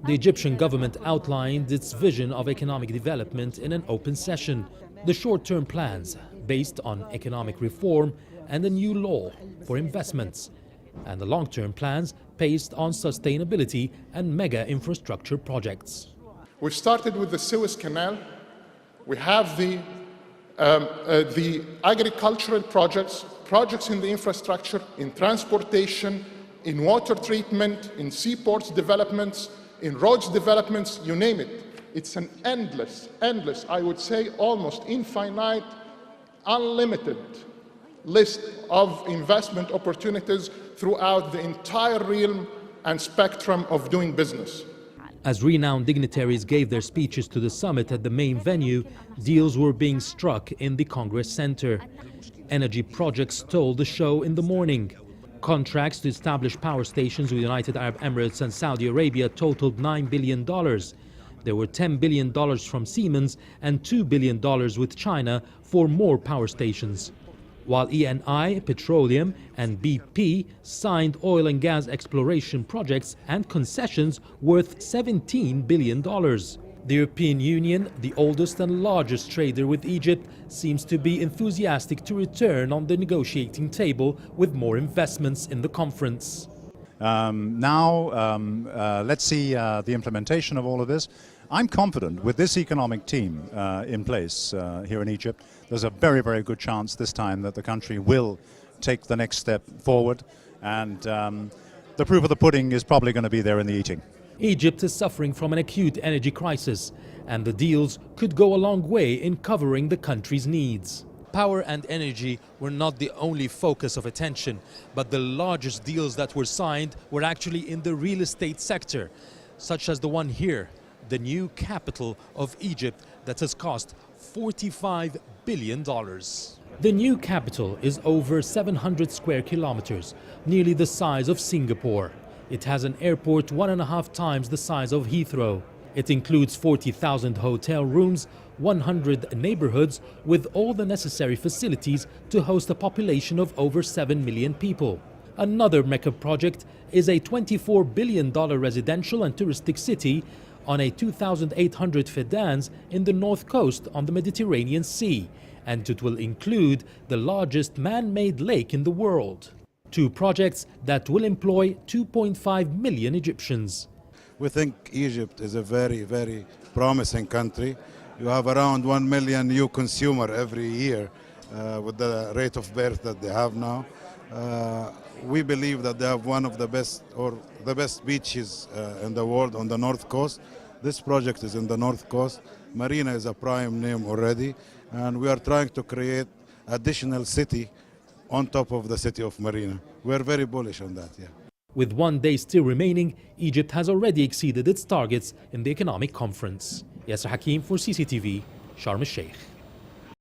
The Egyptian government outlined its vision of economic development in an open session. The short-term plans based on economic reform and a new law for investments, and the long-term plans based on sustainability and mega infrastructure projects. We've started with the Suez Canal. We have the agricultural projects, projects in the infrastructure, in transportation, in water treatment, in seaports developments, in roads developments, you name it. It's an endless, I would say almost infinite, unlimited list of investment opportunities throughout the entire realm and spectrum of doing business. As renowned dignitaries gave their speeches to the summit at the main venue, deals were being struck in the Congress Center. Energy projects stole the show in the morning. Contracts to establish power stations with United Arab Emirates and Saudi Arabia totaled $9 billion. There were $10 billion from Siemens and $2 billion with China for more power stations. While Eni, Petroleum and BP signed oil and gas exploration projects and concessions worth $17 billion. The European Union, the oldest and largest trader with Egypt, seems to be enthusiastic to return on the negotiating table with more investments in the conference. Let's see the implementation of all of this. I'm confident with this economic team in place here in Egypt, there's a very, very good chance this time that the country will take the next step forward, and the proof of the pudding is probably going to be there in the eating. Egypt is suffering from an acute energy crisis, and the deals could go a long way in covering the country's needs. Power and energy were not the only focus of attention, but the largest deals that were signed were actually in the real estate sector, such as the one here, the new capital of Egypt that has cost $45 billion. The new capital is over 700 square kilometers, nearly the size of Singapore. It has an airport 1.5 times the size of Heathrow. It includes 40,000 hotel rooms, 100 neighborhoods with all the necessary facilities to host a population of over 7 million people. Another mega project is a $24 billion residential and touristic city on a 2,800 fedans in the north coast on the Mediterranean Sea, and it will include the largest man-made lake in the world. Two projects that will employ 2.5 million Egyptians. We think Egypt is a very, very promising country. You have around 1 million new consumer every year with the rate of birth that they have now. We believe that they have one of the best or the best beaches in the world on the north coast. This project is in the north coast. Marina is a prime name already, and we are trying to create additional city on top of the city of Marina. We are very bullish on that, yeah. With 1 day still remaining, Egypt has already exceeded its targets in the economic conference. Yasser Hakim for CCTV, Sharm-el-Sheikh.